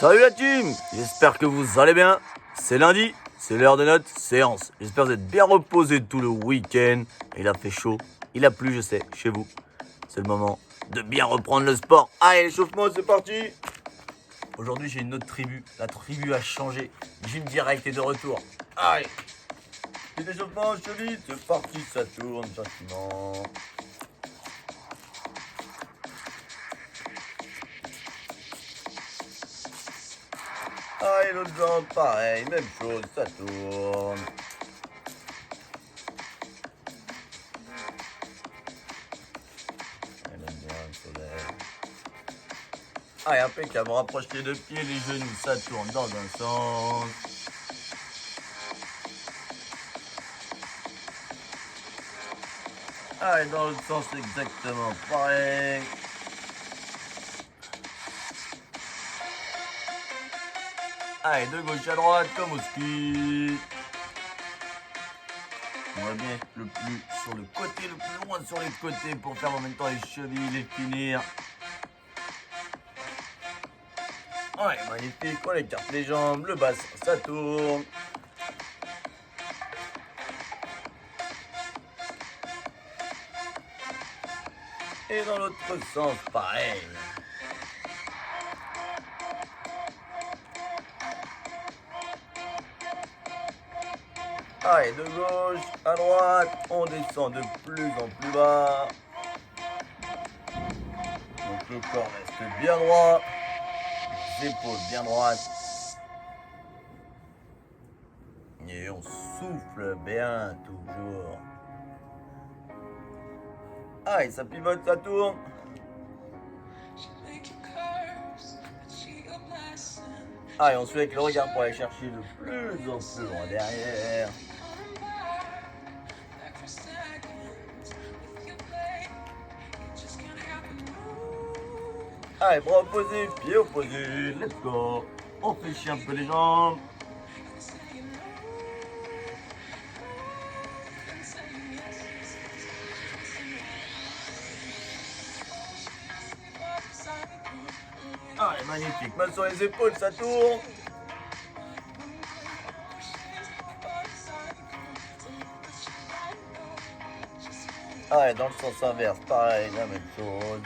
Salut la team, j'espère que vous allez bien. C'est lundi, c'est l'heure de notre séance. J'espère que vous êtes bien reposés tout le week-end. Il a fait chaud, il a plu, je sais, chez vous. C'est le moment de bien reprendre le sport. Allez, l'échauffement, c'est parti. Aujourd'hui, j'ai une autre tribu. La tribu a changé. Gym direct est de retour. Allez, petit échauffement, cheville, c'est parti, ça tourne gentiment. Allez, l'autre jambe, pareil, même chose, ça tourne. Elle aime bien le soleil. Allez, impeccable, on rapproche les deux pieds, les genoux, ça tourne dans un sens. Allez, dans l'autre sens, exactement pareil. Allez, de gauche à droite, comme au ski. On va bien être le plus sur le côté, le plus loin sur les côtés pour faire en même temps les chevilles, les finir. Ouais, magnifique, on écarte les jambes, le bassin, ça tourne. Et dans l'autre sens, pareil. Allez, de gauche à droite, on descend de plus en plus bas. Donc le corps reste bien droit, les épaules bien droites. Et on souffle bien toujours. Allez, ça pivote, ça tourne. Allez, on suit avec le regard pour aller chercher de plus en plus loin derrière. Allez, bras opposés, pieds opposés, let's go. On fléchit un peu les jambes. Allez, magnifique, main sur les épaules, ça tourne. Allez, dans le sens inverse, pareil, la même chose.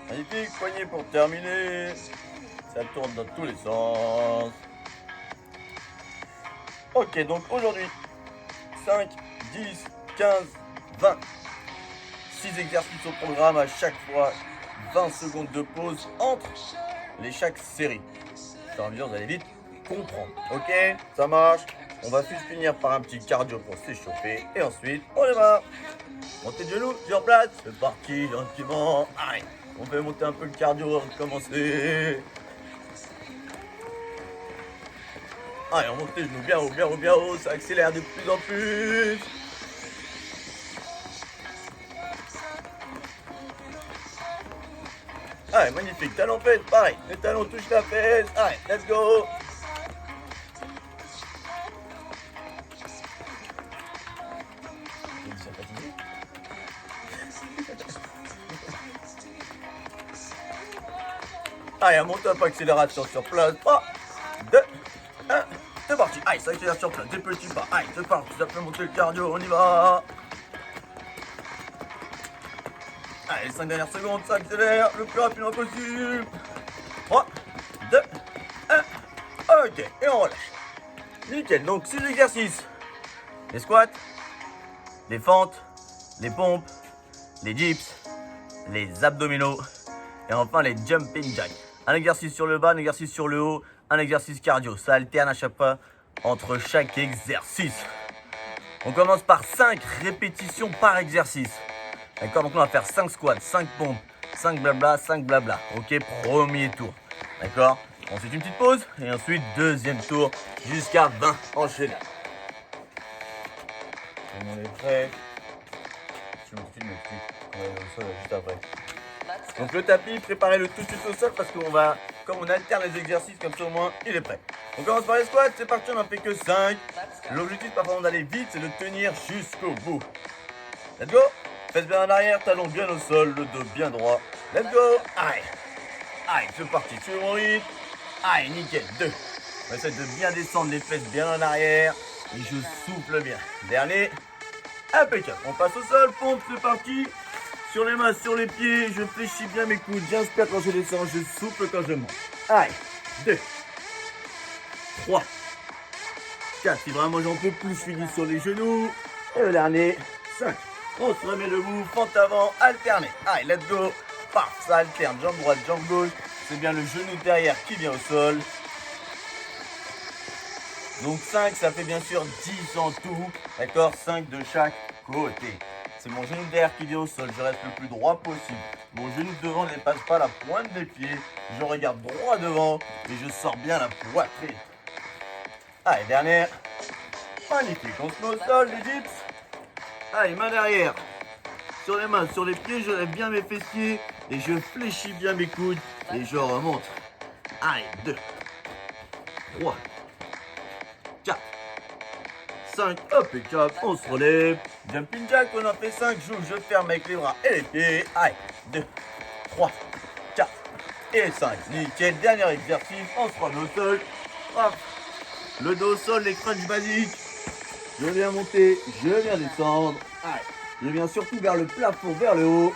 Magnifique, poignet pour terminer. Ça tourne dans tous les sens. Ok, donc aujourd'hui, 5, 10, 15, 20. 6 exercices au programme, à chaque fois 20 secondes de pause entre chaque série. Au fur et à mesure, vous allez vite comprendre. Ok, ça marche. On va juste finir par un petit cardio pour s'échauffer. Et ensuite, on démarre. Montez de genoux sur place. C'est parti, gentiment. Allez, on fait monter un peu le cardio avant de commencer. Allez, on monte les genoux bien haut, bien haut, bien haut. Ça accélère de plus en plus. Allez, magnifique. Talon fesse, pareil. Les talons touchent la fesse. Allez, let's go. Allez, un monte-up, accélération sur place. 3, 2, 1, c'est parti. Allez, ça accélère sur place, des petits pas. Allez, c'est parti, ça fait monter le cardio, on y va. Allez, les 5 dernières secondes, ça accélère le plus rapidement possible. 3, 2, 1, ok, et on relâche. Nickel, donc 6 exercices. Les squats, les fentes, les pompes, les dips, les abdominaux et enfin les jumping jacks. Un exercice sur le bas, un exercice sur le haut, un exercice cardio. Ça alterne à chaque fois entre chaque exercice. On commence par 5 répétitions par exercice. D'accord, donc on va faire 5 squats, 5 pompes, 5 blabla, 5 blabla. Ok, premier tour. D'accord. Ensuite une petite pause et ensuite deuxième tour jusqu'à 20 enchaînés. On est prêt. Je me filme juste après. Donc le tapis, préparez-le tout de suite au sol parce qu'on va, comme on alterne les exercices, comme ça au moins il est prêt. On commence par les squats, c'est parti, on n'en fait que 5. L'objectif, par contre, d'aller vite, c'est de tenir jusqu'au bout. Let's go. Fesses bien en arrière, talons bien au sol, le dos bien droit. Let's go. Aïe. Aïe, c'est parti, tu es mon rythme. Aïe, nickel. 2. On essaie de bien descendre les fesses bien en arrière. Et je souffle bien. Dernier. Impeccable. On passe au sol, pompe, c'est parti. Sur les mains, sur les pieds, je fléchis bien mes coudes. J'inspire quand je descends, je souffle quand je monte. Aïe. 2. 3. 4. Si vraiment j'en peux plus, je finis sur les genoux. Et le dernier. 5. On se remet debout, fente avant, alterné. Allez, let's go. Paf, ça alterne, jambe droite, jambe gauche. C'est bien le genou derrière qui vient au sol. Donc 5, ça fait bien sûr 10 en tout. D'accord, 5 de chaque côté. C'est mon genou derrière qui vient au sol. Je reste le plus droit possible. Mon genou de devant ne dépasse pas la pointe des pieds. Je regarde droit devant et je sors bien la poitrine. Allez, dernière. Magnifique, on se met au sol, les dips. Allez, main derrière. Sur les mains, sur les pieds, je lève bien mes fessiers et je fléchis bien mes coudes et je remonte. Allez, 2, 3, 4, 5, hop et cap, on se relève. Jumping jack, on en fait 5, je ferme avec les bras et les pieds. Allez, 2, 3, 4 et 5. Nickel, dernier exercice, on se remet au sol. Hop. Le dos au sol, les crunchs basiques. Je viens monter, je viens descendre. Allez. Je viens surtout vers le plafond, vers le haut.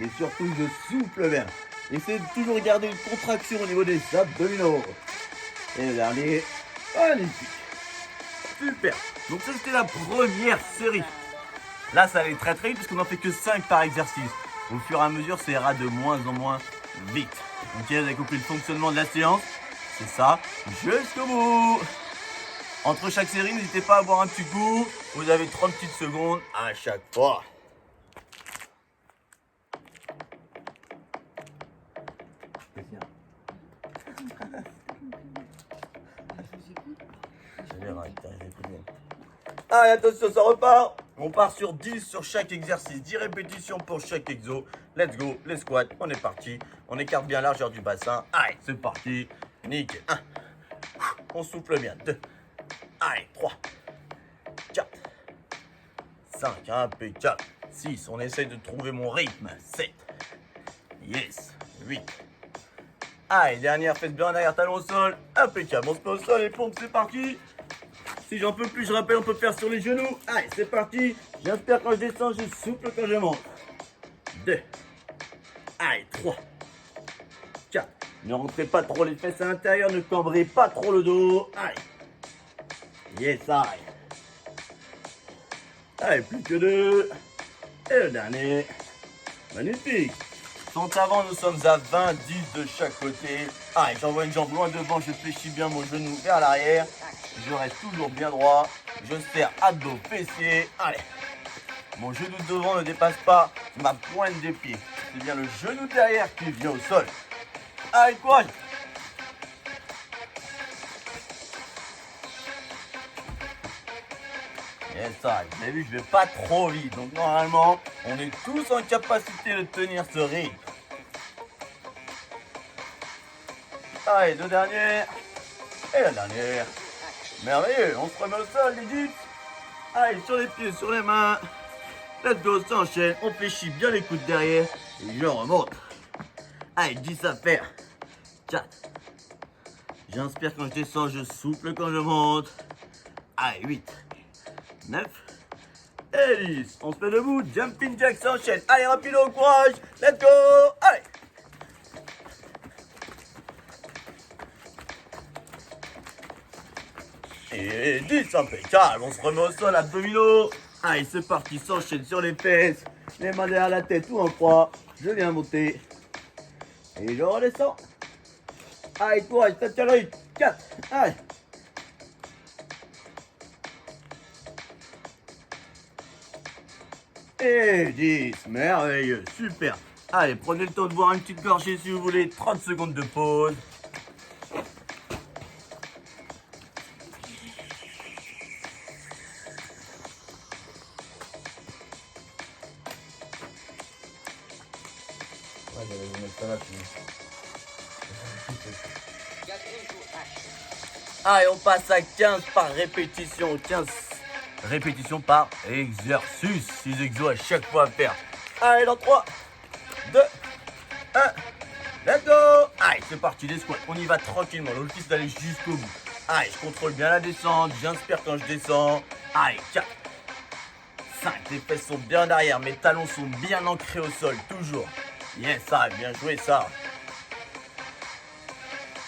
Et surtout, je souffle bien. Essayez de toujours garder une contraction au niveau des abdominaux. Et le dernier, magnifique. Super. Donc ça, c'était la première série. Là, ça allait très très vite parce qu'on n'en fait que 5 par exercice. Au fur et à mesure, ça ira de moins en moins vite. Ok, vous avez compris le fonctionnement de la séance. C'est ça, jusqu'au bout. Entre chaque série, n'hésitez pas à boire un petit coup. Vous avez 30 petites secondes à chaque fois. Allez, attention, ça repart. On part sur 10 sur chaque exercice. 10 répétitions pour chaque exo. Let's go, les squats, on est parti. On écarte bien la largeur du bassin. Allez, c'est parti. Nickel. 1. On souffle bien. 2. Allez, 3, 4, 5, impeccable. 6, on essaye de trouver mon rythme. 7, yes, 8. Allez, dernière, fesse bien en arrière, talon au sol. Impeccable, on se met au sol, les pompes, c'est parti. Si j'en peux plus, je rappelle, on peut faire sur les genoux. Allez, c'est parti. J'inspire quand je descends, je souffle quand je monte. 2. Allez, 3, 4. Ne rentrez pas trop les fesses à l'intérieur, ne cambrez pas trop le dos. Allez. Yes, I. Allez, plus que 2. Et le dernier. Magnifique. Fente avant, nous sommes à 20, 10 de chaque côté. Allez, j'envoie une jambe loin devant, je fléchis bien mon genou vers l'arrière. Je reste toujours bien droit. Je serre abdos, fessiers. Allez. Mon genou devant ne dépasse pas ma pointe des pieds. C'est bien le genou derrière qui vient au sol. Allez, courage. Et ça, vous avez vu, je vais pas trop vite. Donc normalement, on est tous en capacité de tenir ce rythme. Allez, 2 dernières. Et la dernière. Merveilleux, on se remet au sol, les dips. Allez, sur les pieds, sur les mains. Let's go, ça enchaîne. On fléchit bien les coudes derrière. Et je remonte. Allez, 10 à faire. 4. J'inspire quand je descends, je souffle quand je monte. Allez, 8. 9 et 10. On se met debout, jumping jack s'enchaîne. Allez, rapide au courage. Let's go. Allez. Et 10, impeccable. On se remet au sol, abdominaux. Allez, c'est parti, s'enchaîne sur les fesses. Les mains derrière la tête ou en croix. Je viens monter. Et je redescends. Allez, courage, tête à l'œil. 4. Allez. Et 10, merveilleux, super. Allez, prenez le temps de boire une petite gorgée si vous voulez. 30 secondes de pause. Ouais, j'allais vous mettre ça là, Allez, on passe à 15 par répétition. 15 répétitions par exercice. 6 exos à chaque fois à faire. Allez, dans 3, 2, 1. Let's go! Allez, c'est parti, les squats. On y va tranquillement. L'objectif c'est d'aller jusqu'au bout. Allez, je contrôle bien la descente. J'inspire quand je descends. Allez, 4, 5. Les fesses sont bien derrière. Mes talons sont bien ancrés au sol. Toujours. Yes, ça, bien joué, ça.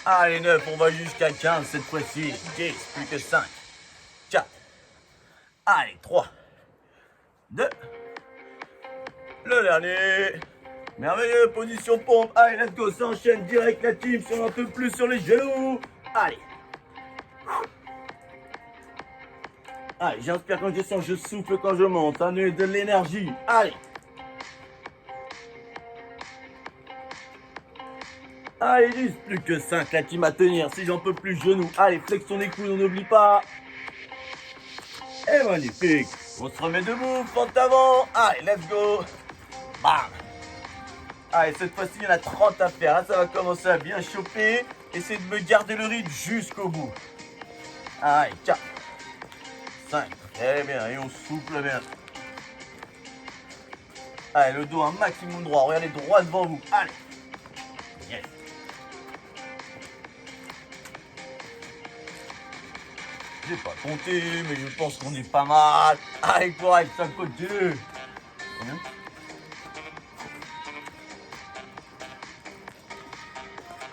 Allez, 9. On va jusqu'à 15 cette fois-ci. 10, plus que 5. 4. Allez, 3, 2. Le dernier. Merveilleux, position pompe. Allez, let's go, ça enchaîne direct la team. Sur un peu plus sur les genoux. Allez. Allez, j'inspire quand je descends, je souffle quand je monte. Ça donne de l'énergie. Allez. Allez, 10, plus que 5. La team à tenir. Si j'en peux plus, genoux. Allez, flexion des coudes, on n'oublie pas. Et magnifique. On se remet debout, fente avant. Allez, let's go. Bam. Allez, cette fois-ci, il y en a 30 à faire. Là, ça va commencer à bien choper. Essayez de me garder le rythme jusqu'au bout. Allez, 4, 5. Très bien. Et on souffle bien. Allez, le dos un maximum droit. Regardez droit devant vous. Allez. Yes. J'ai pas compté, mais je pense qu'on est pas mal. Allez, courage, ça continue.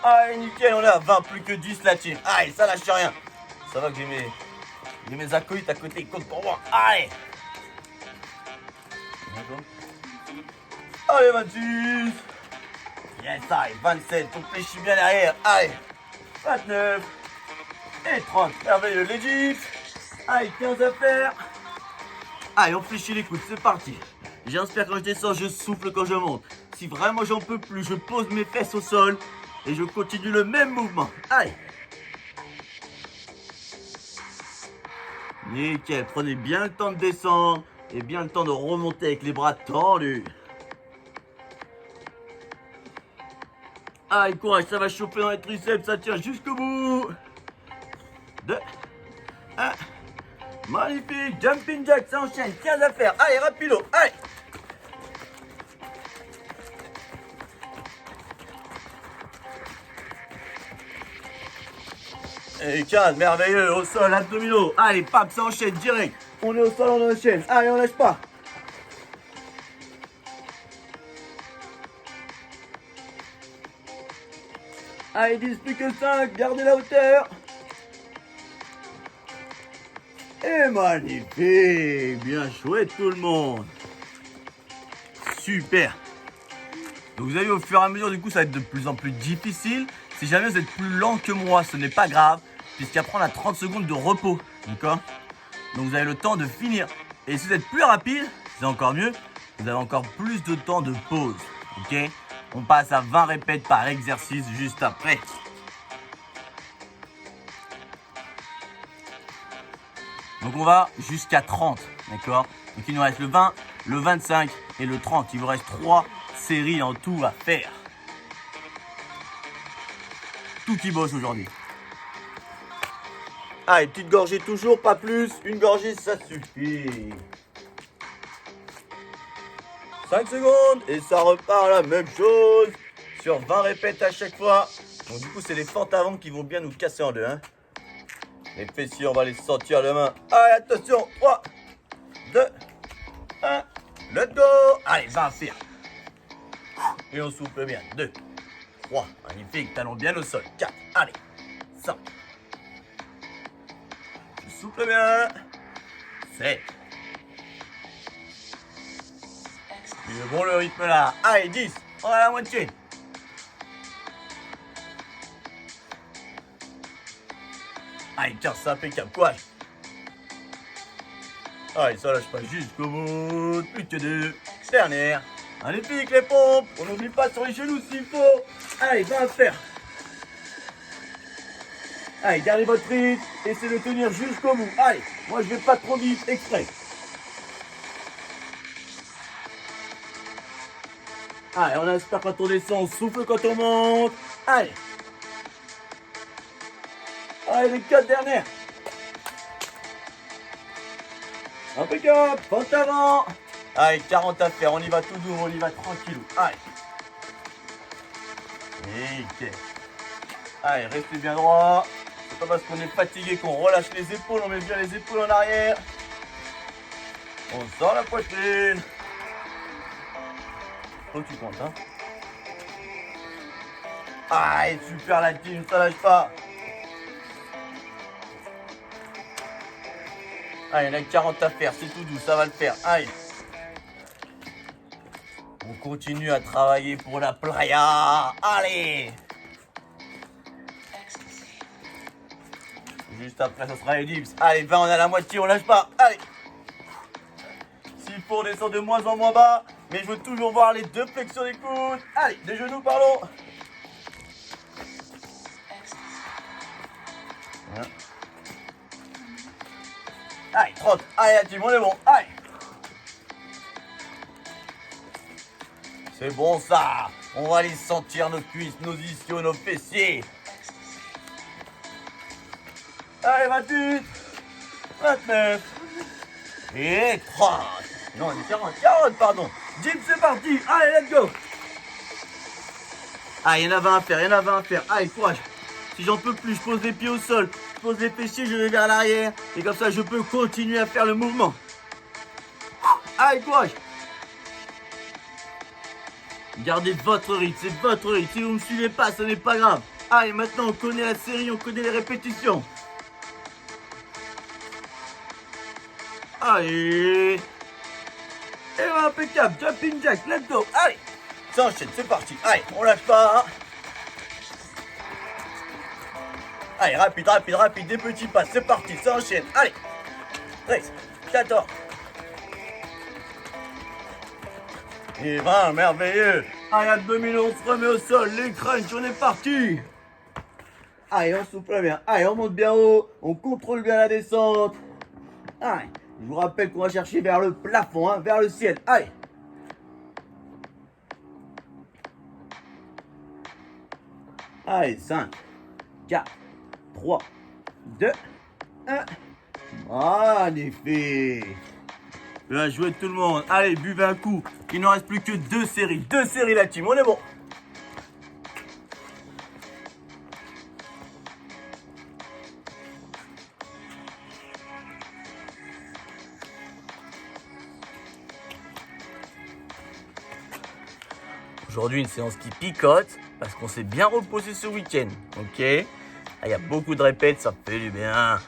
Allez, nickel, on est à 20, plus que 10 la team. Allez, ça lâche rien. Ça va que j'ai mes acolytes à côté, ils comptent pour moi. Allez. Allez, 26. Yes, allez, 27, on fléchit bien derrière. Allez, 29. Et 30, merveilleux, legit. Allez, 15 à faire. Allez, on fléchit les coudes, c'est parti. J'inspire quand je descends, je souffle quand je monte. Si vraiment j'en peux plus, je pose mes fesses au sol. Et je continue le même mouvement. Allez. Nickel, prenez bien le temps de descendre. Et bien le temps de remonter avec les bras tendus. Allez, courage, ça va chauffer dans les triceps, ça tient jusqu'au bout. 2, 1. Magnifique, jumping jack, ça enchaîne, 15 à faire. Allez, rapido, allez. Et 15, merveilleux, au sol, abdominaux. Allez, pam, ça enchaîne direct. On est au sol, on enchaîne. Allez, on lâche pas. Allez, 10, plus que 5, gardez la hauteur. Et magnifique, bien chouette tout le monde. Super. Donc vous avez vu, au fur et à mesure, du coup, ça va être de plus en plus difficile. Si jamais vous êtes plus lent que moi, ce n'est pas grave, puisqu'après on a 30 secondes de repos, d'accord? Donc vous avez le temps de finir. Et si vous êtes plus rapide, c'est encore mieux, vous avez encore plus de temps de pause, ok? On passe à 20 répètes par exercice juste après. Donc on va jusqu'à 30, d'accord? Donc il nous reste le 20, le 25 et le 30. Il vous reste 3 séries en tout à faire. Tout qui bosse aujourd'hui. Allez, petite gorgée toujours, pas plus. Une gorgée, ça suffit. 5 secondes et ça repart la même chose. Sur 20 répètes à chaque fois. Donc du coup, c'est les fentes avant qui vont bien nous casser en deux. Hein. Les fessiers, on va les sentir demain. Allez, attention. 3, 2, 1. Let's go. Allez, 20 à faire. Et on souffle bien. 2, 3. Magnifique. Talons bien au sol. 4. Allez. 5. Je souffle bien. 7. Il est bon le rythme là. Allez, 10. On a la moitié. Allez, 15, c'est impeccable. Courage. Allez, ça lâche pas jusqu'au bout. Plus que 2. Dernière. Magnifique les pompes. On n'oublie pas sur les genoux s'il faut. Allez, va faire. Allez, gardez votre rythme. Essayez de tenir jusqu'au bout. Allez, moi je vais pas trop vite exprès. Allez, on inspire quand on descend, on souffle quand on monte. Allez. Allez, les 4 dernières. Impeccable, pente avant. Allez, 40 à faire, on y va tout doux, on y va tranquillou. Allez. Nickel. Allez, restez bien droit. C'est pas parce qu'on est fatigué qu'on relâche les épaules, on met bien les épaules en arrière. On sort la poitrine. Faut que tu comptes, hein. Allez, super la team, ça lâche pas. Allez, il y en a 40 à faire, c'est tout doux, ça va le faire. Allez. On continue à travailler pour la playa. Allez. Juste après, ça sera les dips. Allez, 20, on a la moitié, on lâche pas. Allez. S'il faut, on descend de moins en moins bas. Mais je veux toujours voir les 2 flexions des coudes. Allez, des genoux, pardon. Voilà. Allez, 30. Allez, la team, on est bon. Allez. C'est bon, ça. On va aller sentir nos cuisses, nos ischios, nos fessiers. Allez, 28. 29. Et 30. Non, on est 40. 40, pardon. Jim, c'est parti. Allez, let's go. Ah, il y en a 20 à faire, il y en a 20 à faire. Allez, courage. Si j'en peux plus, je pose les pieds au sol. Je pose les fessiers, je vais vers l'arrière. Et comme ça, je peux continuer à faire le mouvement. Allez, courage. Gardez votre rythme, c'est votre rythme. Si vous ne me suivez pas, ce n'est pas grave. Allez, maintenant, on connaît la série, on connaît les répétitions. Allez. Et impeccable, jumping jack, let's go. Allez, ça enchaîne, c'est parti. Allez, on lâche pas. Allez, rapide, rapide, rapide, des petits pas, c'est parti, ça enchaîne. Allez, 13, 14. Et 20, merveilleux. Allez, abdominaux, on se remet au sol, les crunchs, on est parti. Allez, on souffle bien. Allez, on monte bien haut, on contrôle bien la descente. Allez, je vous rappelle qu'on va chercher vers le plafond, hein, vers le ciel. Allez. Allez, 5, 4, 3, 2, 1. Magnifique. Bien joué tout le monde. Allez, buvez un coup. Il ne reste plus que 2 séries. 2 séries la team, on est bon. Aujourd'hui, une séance qui picote parce qu'on s'est bien reposé ce week-end. Ok. Il y a beaucoup de répètes, ça fait du bien.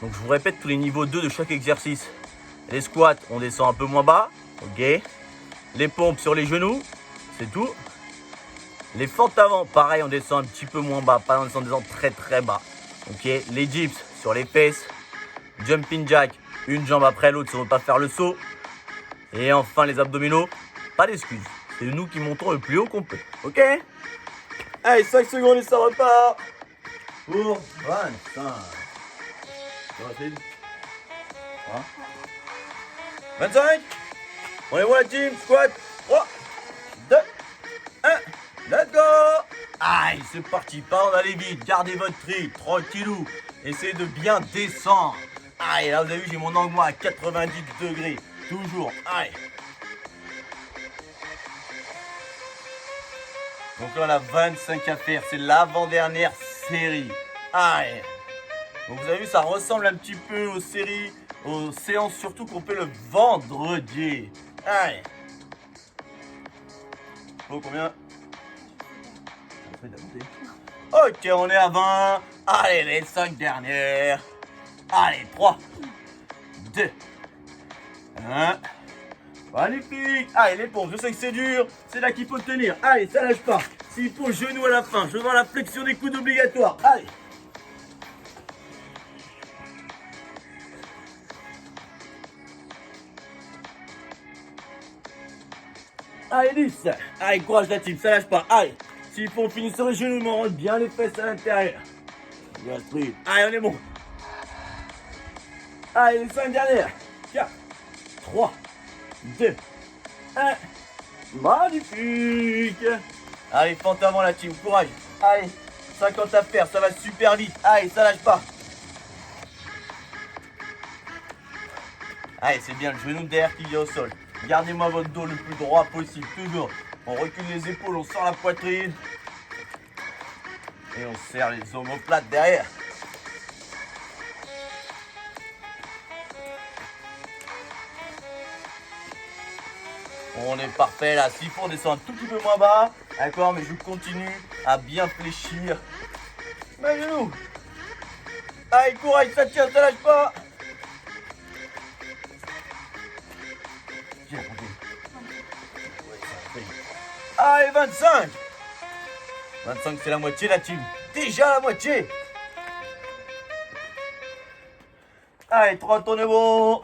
Donc je vous répète tous les niveaux 2 de chaque exercice. Les squats, on descend un peu moins bas. Ok. Les pompes sur les genoux, c'est tout. Les fentes avant, pareil, on descend un petit peu moins bas. Pas on descend très très bas. Ok. Les dips sur les fesses. Jumping jack, une jambe après l'autre si on ne veut pas faire le saut. Et enfin les abdominaux, pas d'excuses. C'est nous qui montons le plus haut qu'on peut. Ok. Allez, 5 secondes et ça repart. Pour 25. Rapide. 25. On est bon la team. Squat. 3, 2, 1. Let's go. Aïe, c'est parti. Pas en aller vite. Gardez votre rythme. Tranquillou. Essayez de bien descendre. Aïe, là vous avez vu, j'ai mon angle moi à 90 degrés. Toujours. Aïe. Donc là on a 25 à faire. C'est l'avant-dernière série. Aïe. Donc vous avez vu, ça ressemble un petit peu aux séries, aux séances surtout qu'on fait le vendredi. Allez. Oh, combien? Ok, on est à 20. Allez, les 5 dernières. Allez, 3, 2, 1. Magnifique. Allez, les pompes, je sais que c'est dur. C'est là qu'il faut tenir. Allez, ça lâche pas. S'il faut, genou à la fin. Je veux voir la flexion des coudes obligatoire. Allez. Allez, 10. Allez, courage la team, ça lâche pas. Allez, s'il faut, on finit sur les genoux, mais on rentre bien les fesses à l'intérieur. Allez, on est bon. Allez, les 5 dernières. 4, 3, 2, 1. Magnifique. Allez, fente avant la team, courage. Allez, 50 à faire, ça va super vite. Allez, ça lâche pas. Allez, c'est bien le genou derrière qui vient au sol. Gardez-moi votre dos le plus droit possible, toujours. On recule les épaules, on sort la poitrine. Et on serre les omoplates derrière. On est parfait là. S'il faut, on descend un tout petit peu moins bas. D'accord, mais je continue à bien fléchir. Mes genoux. Allez, courage, ça tient, ça lâche pas. Allez, 25. 25, c'est la moitié, la team. Déjà la moitié. Allez, 30, on est bon.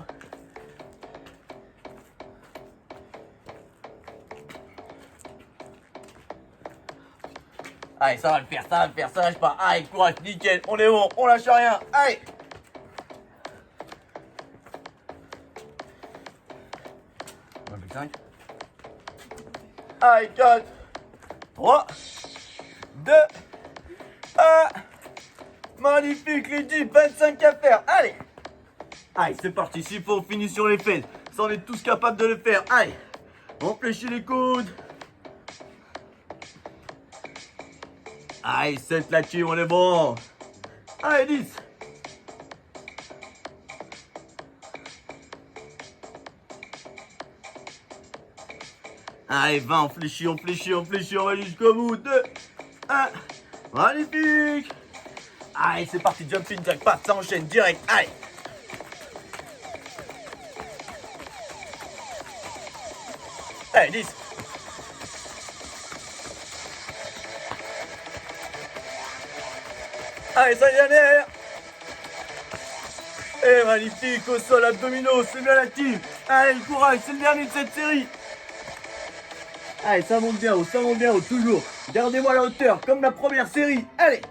Allez, ça va le faire, ça va le faire, ça lâche pas. Allez, courage, nickel, on est bon, on lâche rien. Allez. On a plus 5. Allez, 4, 3, 2, 1. Magnifique, les 10, 25 à faire. Allez. Allez, c'est parti. S'il faut, on finit sur les fesses. Ça, on est tous capables de le faire. Allez. On fléchit les coudes. Allez, 7 la team, on est bon. Allez, 10. Allez, 20, on fléchit, on fléchit, on fléchit, on va jusqu'au bout. 2, 1. Magnifique. Allez, c'est parti, jumping jack, pas, ça enchaîne direct. Allez. Allez, 10. Allez, ça y est, derrière. Et magnifique, au sol, abdominaux, c'est bien la team. Allez, le courage, c'est le dernier de cette série. Allez, ça monte bien haut, toujours. Gardez-moi la hauteur, comme la première série. Allez.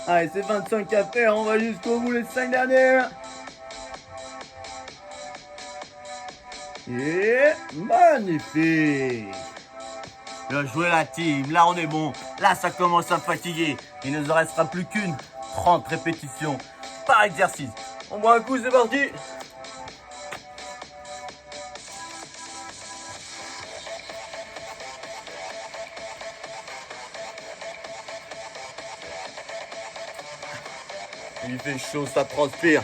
Allez, c'est 25 à faire, on va jusqu'au bout les 5 dernières. Et magnifique. Bien joué la team, là on est bon. Là ça commence à fatiguer. Il ne nous en restera plus qu'une 30 répétitions par exercice. On boit un coup, c'est parti. Il fait chaud, ça transpire.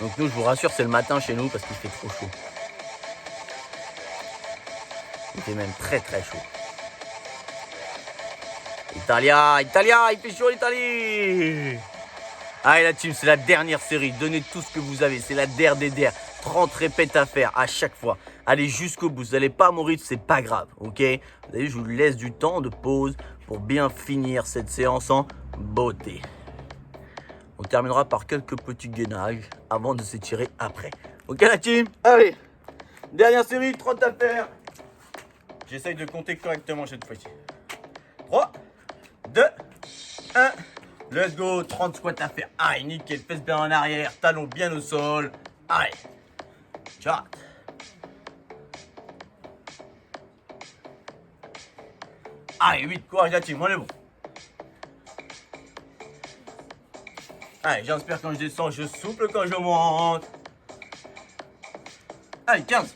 Donc nous, je vous rassure, c'est le matin chez nous parce qu'il fait trop chaud. Il fait même très très chaud. Italia, il fait chaud l'Italie. Allez la team, c'est la dernière série. Donnez tout ce que vous avez. C'est la der des der. 30 répètes à faire à chaque fois. Allez jusqu'au bout. Vous n'allez pas mourir, c'est pas grave. Ok. Vous savez, je vous laisse du temps de pause pour bien finir cette séance en beauté. On terminera par quelques petits gainages avant de s'étirer après. Ok la team? Allez. Dernière série, 30 à faire. J'essaye de compter correctement cette fois-ci. 3, 2, 1. Let's go, 30 squats à faire. Allez, nickel, fesses bien en arrière, talons bien au sol. Allez, chat. Allez, 8, courage la team, on est bon. Allez, j'inspire quand je descends, je souffle quand je monte. Allez, 15.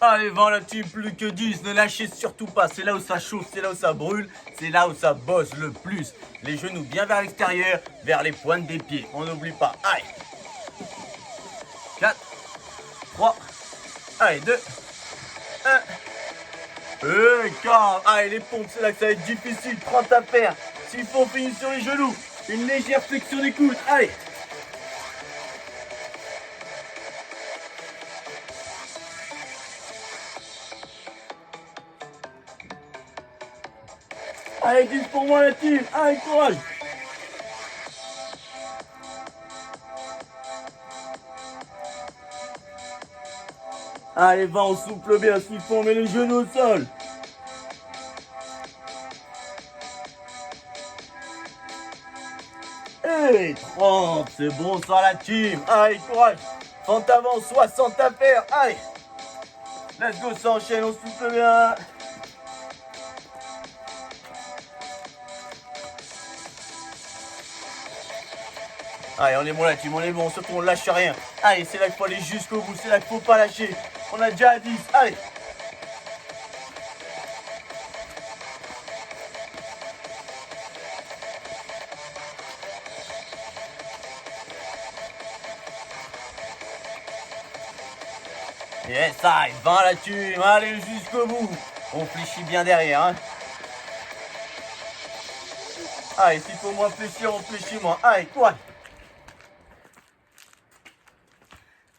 Allez, 20 la team, plus que 10, ne lâchez surtout pas, c'est là où ça chauffe, c'est là où ça brûle, c'est là où ça bosse le plus. Les genoux bien vers l'extérieur, vers les pointes des pieds, on n'oublie pas. Allez, 4, 3, allez, 2, 1, et 4, allez les pompes, c'est là que ça va être difficile, 30 à faire. S'il faut, on finit sur les genoux, une légère flexion des coudes, allez. Allez, 10 pour moi la team, allez, courage. Allez, 20, on souffle bien, s'il faut, on met les genoux au sol. 30. C'est bon ça la team. Allez, courage. 30 avant, 60 à faire. Allez. Let's go, ça enchaîne, on souffle bien. Allez, on est bon la team, on est bon, surtout on lâche rien. Allez, c'est là qu'il faut aller jusqu'au bout, c'est là qu'il faut pas lâcher. On a déjà à 10, allez. Yes, allez, 20 la team, allez jusqu'au bout. On fléchit bien derrière, hein. Allez, s'il faut moins fléchir, on fléchit moins. Allez, quoi?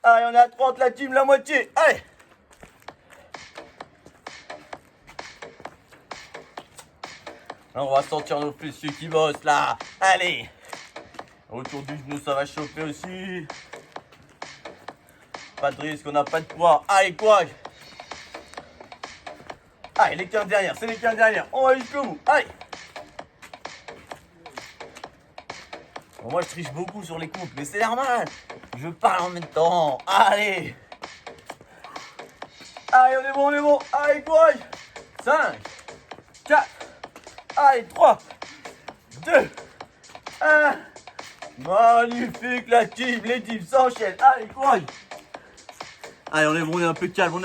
Allez, on est à 30 la team, la moitié. Allez. On va sentir nos fessiers qui bossent là. Allez. Autour du genou, ça va chauffer aussi. Pas de risque, on n'a pas de poids. Allez, quoi? Allez, les 15 derrière, c'est les 15 derrière. On va jusqu'au bout. Allez. Bon, moi, je triche beaucoup sur les comptes, mais c'est normal. Je parle en même temps. Allez. Allez, on est bon, on est bon. Allez, courage. 5, 4, allez, 3, 2, 1. Magnifique la team, les teams s'enchaînent. Allez, courage. Allez, on est impeccable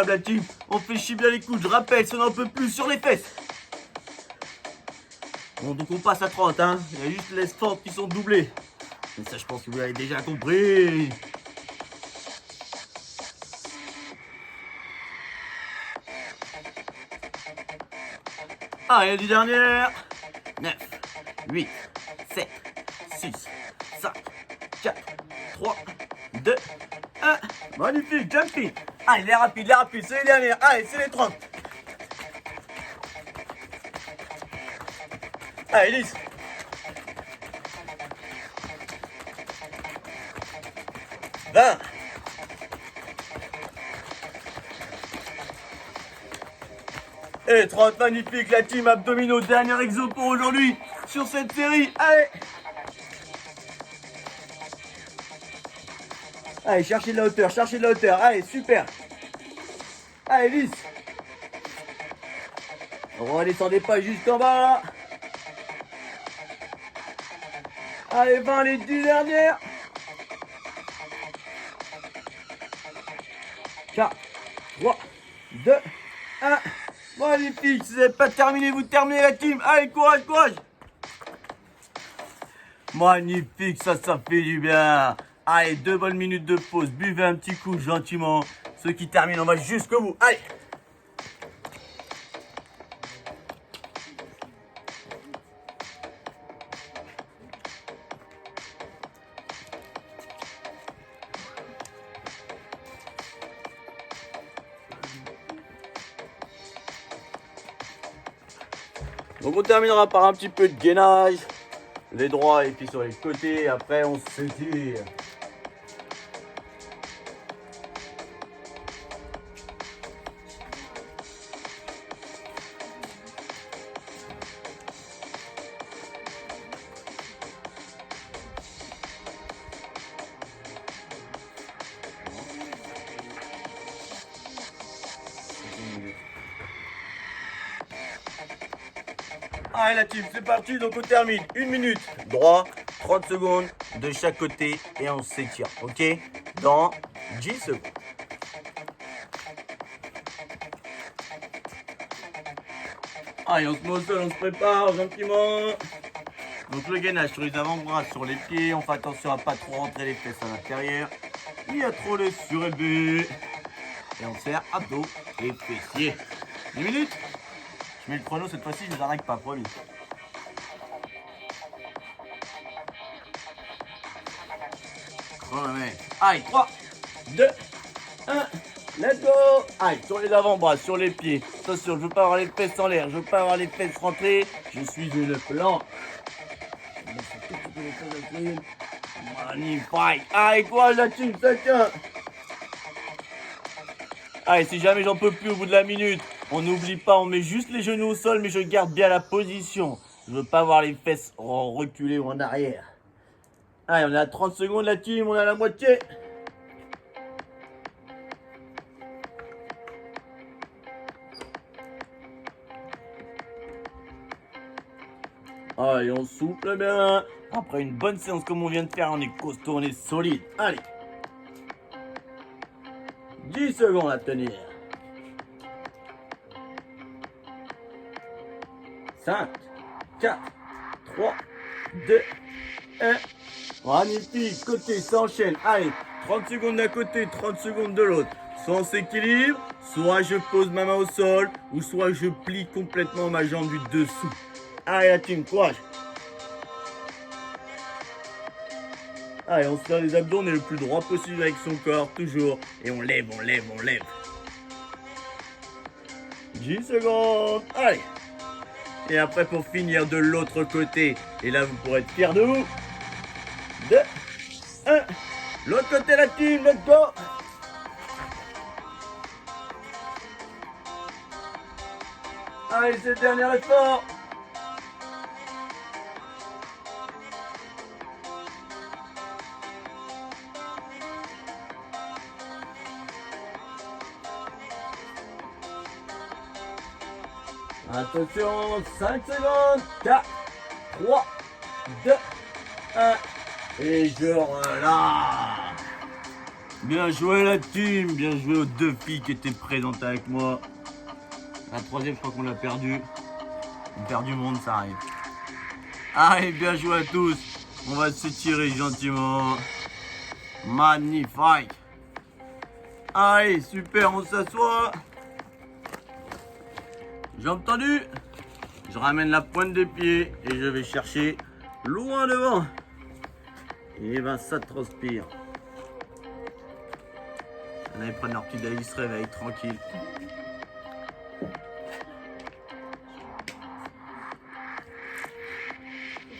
la team. On fléchit bien les coudes, je rappelle, si on n'en peut plus sur les fesses. Bon, donc on passe à 30, hein. Il y a juste les fentes qui sont doublées. Mais ça, je pense que vous l'avez déjà compris. Allez, 10 dernières. 9, 8, 7, 6, 5, 4, 3, 2, 1. Magnifique, jumpy. Allez, les rapides, c'est les dernières. Allez, c'est les 30. Allez, 10. 20. Et 30, magnifique, la team abdominaux, dernier exo pour aujourd'hui sur cette série. Allez. Allez, cherchez de la hauteur, allez, super. Allez, 10. Redescendez pas jusqu'en bas. Allez, 20, les 10 dernières. 4, 3, 2, 1. Magnifique, si vous n'avez pas terminé, vous terminez la team. Allez, courage, courage. Magnifique, ça fait du bien. Allez, 2 bonnes minutes de pause. Buvez un petit coup gentiment. Ceux qui terminent, on va jusqu'au bout. Allez. Donc on terminera par un petit peu de gainage, les droits et puis sur les côtés, après on s'étire. Allez la team, c'est parti, donc on termine 1 minute droit, 30 secondes de chaque côté et on s'étire, ok? Dans 10 secondes. Allez, on se met au sol, on se prépare gentiment. Donc le gainage sur les avant-bras, sur les pieds, on fait attention à pas trop rentrer les fesses à l'intérieur. Il y a trop les surélevés. Et on serre abdos et fessiers. 10 minutes. Je mets le chrono cette fois-ci, je ne arrête pas, promis. Chronomètre. Allez, 3, 2, 1, let's go. Allez, sur les avant-bras, sur les pieds. Attention, je ne veux pas avoir les fesses en l'air, je ne veux pas avoir les fesses rentrées. Je suis une planche. Magnifique. Allez, quoi, la team, ça tient. Allez, si jamais j'en peux plus au bout de la minute, on n'oublie pas, on met juste les genoux au sol, mais je garde bien la position. Je veux pas voir les fesses reculer ou en arrière. Allez, on est à 30 secondes la team, on est à la moitié. Allez, on souffle bien. Après une bonne séance comme on vient de faire, on est costaud, on est solide. Allez. 10 secondes à tenir. 5, 4, 3, 2, 1. Magnifique, côté s'enchaîne. Allez, 30 secondes d'un côté, 30 secondes de l'autre. Soit on s'équilibre, soit je pose ma main au sol, ou soit je plie complètement ma jambe du dessous. Allez la team, courage. Allez, on se fait les abdos, on est le plus droit possible avec son corps, toujours. Et on lève, on lève, on lève. 10 secondes, allez. Et après pour finir de l'autre côté. Et là vous pourrez être fiers de vous. 2, 1. L'autre côté la team, let's go. Allez, c'est le dernier effort. Attention, 5 secondes, 4, 3, 2, 1, et je relâche. Bien joué la team, bien joué aux deux filles qui étaient présentes avec moi. La troisième, je crois qu'on l'a perdu. On perd du monde, ça arrive. Allez, bien joué à tous. On va s'étirer gentiment. Magnifique. Allez, super, on s'assoit. Jambes tendues. Je ramène la pointe des pieds et je vais chercher loin devant. Et ben ça transpire. Allez, prendre leur petit délit, ils se réveillent tranquille.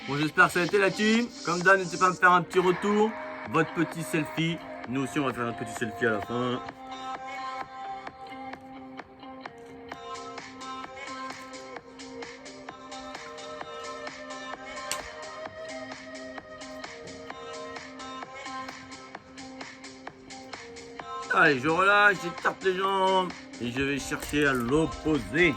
Bon, j'espère que ça a été la team. Comme d'hab, n'hésitez pas à me faire un petit retour. Votre petit selfie. Nous aussi, on va faire un petit selfie à la fin. Allez, je relâche, j'écarte les jambes et je vais chercher à l'opposé.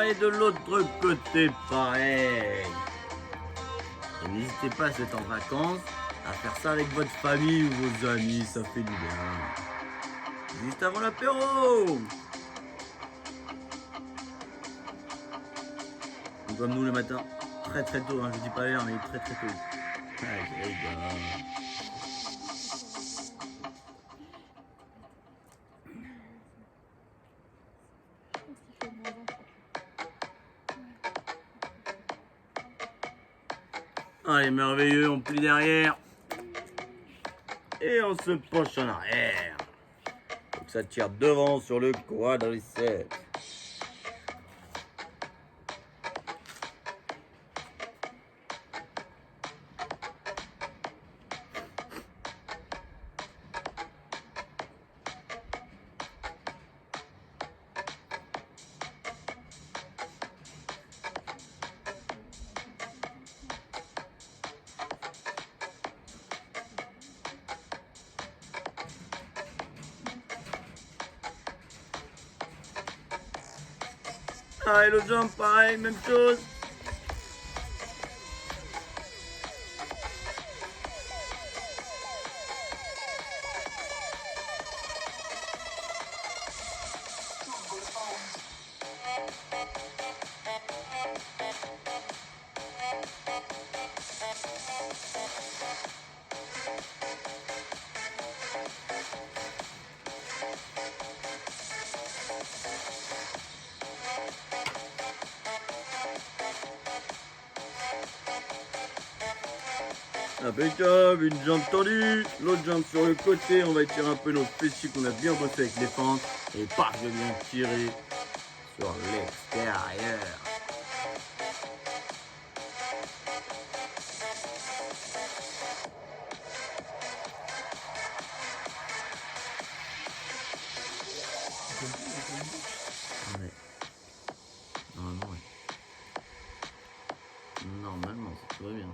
Et de l'autre côté, pareil. Et n'hésitez pas, si vous êtes en vacances, à faire ça avec votre famille ou vos amis, ça fait du bien. Juste avant l'apéro. Comme nous le matin, très très tôt, hein, je dis pas l'heure, mais très très tôt. Allez, les gars. Allez, merveilleux, on plie derrière. Et on se penche en arrière. Donc ça tire devant sur le quadriceps. Allez, l'autre jambe, pareil, même chose. Impeccable, une jambe tendue, l'autre jambe sur le côté, on va étirer un peu nos fessiers qu'on a bien bossé avec les fentes. Et paf, je viens tirer sur l'extérieur. Ouais. Normalement, ouais. Normalement, ça tout va bien.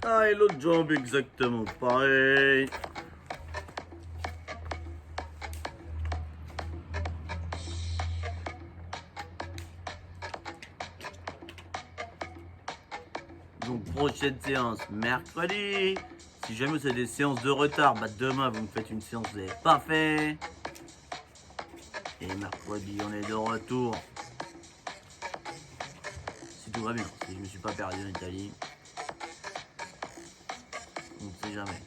Ah, et l'autre jambe exactement pareil. Donc prochaine séance mercredi. Si jamais vous avez des séances de retard, bah demain vous me faites une séance que vous n'avez pas fait. Et mercredi on est de retour. Si tout va bien, si je me suis pas perdu en Italie. On ne sait jamais.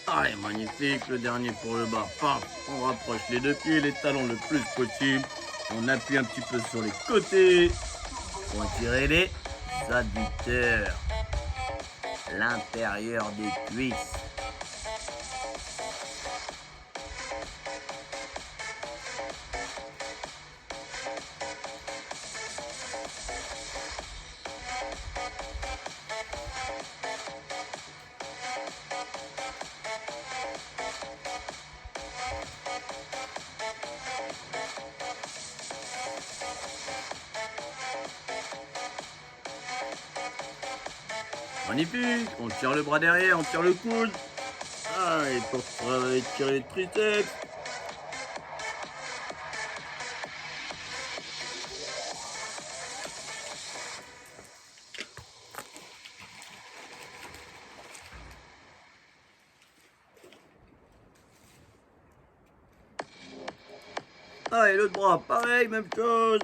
Allez, magnifique, le dernier pour le bas. Paf, on rapproche les deux pieds, les talons le plus possible. On appuie un petit peu sur les côtés. Pour tirer les adducteurs. L'intérieur des cuisses. Magnifique, on tire le bras derrière, on tire le coude. Ah, et pour tirer les triceps. Ah, et l'autre bras, pareil, même chose.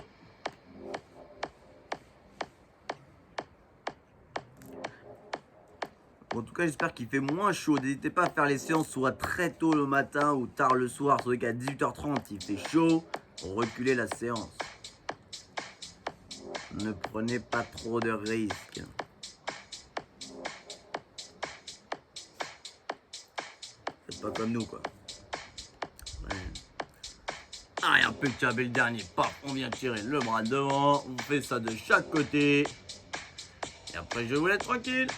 En tout cas, j'espère qu'il fait moins chaud. N'hésitez pas à faire les séances soit très tôt le matin ou tard le soir. C'est vrai qu'à 18h30, il fait chaud. Reculez la séance. Ne prenez pas trop de risques. Faites pas comme nous, quoi. Ouais. Allez, impeccable, et le dernier. Paf, on vient tirer le bras devant. On fait ça de chaque côté. Et après, je vous laisse tranquille.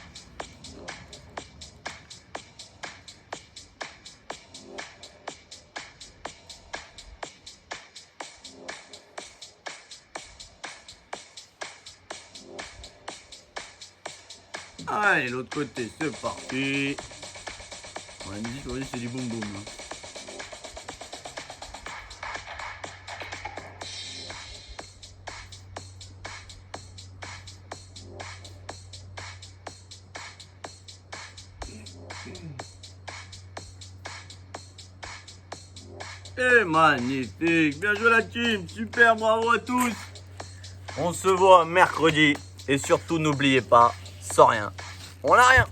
Allez, l'autre côté, c'est parti. On la musique, aujourd'hui, c'est du boum boum. Hein. Et magnifique, bien joué la team, super, bravo à tous. On se voit mercredi et surtout n'oubliez pas, sans rien, on n'a rien.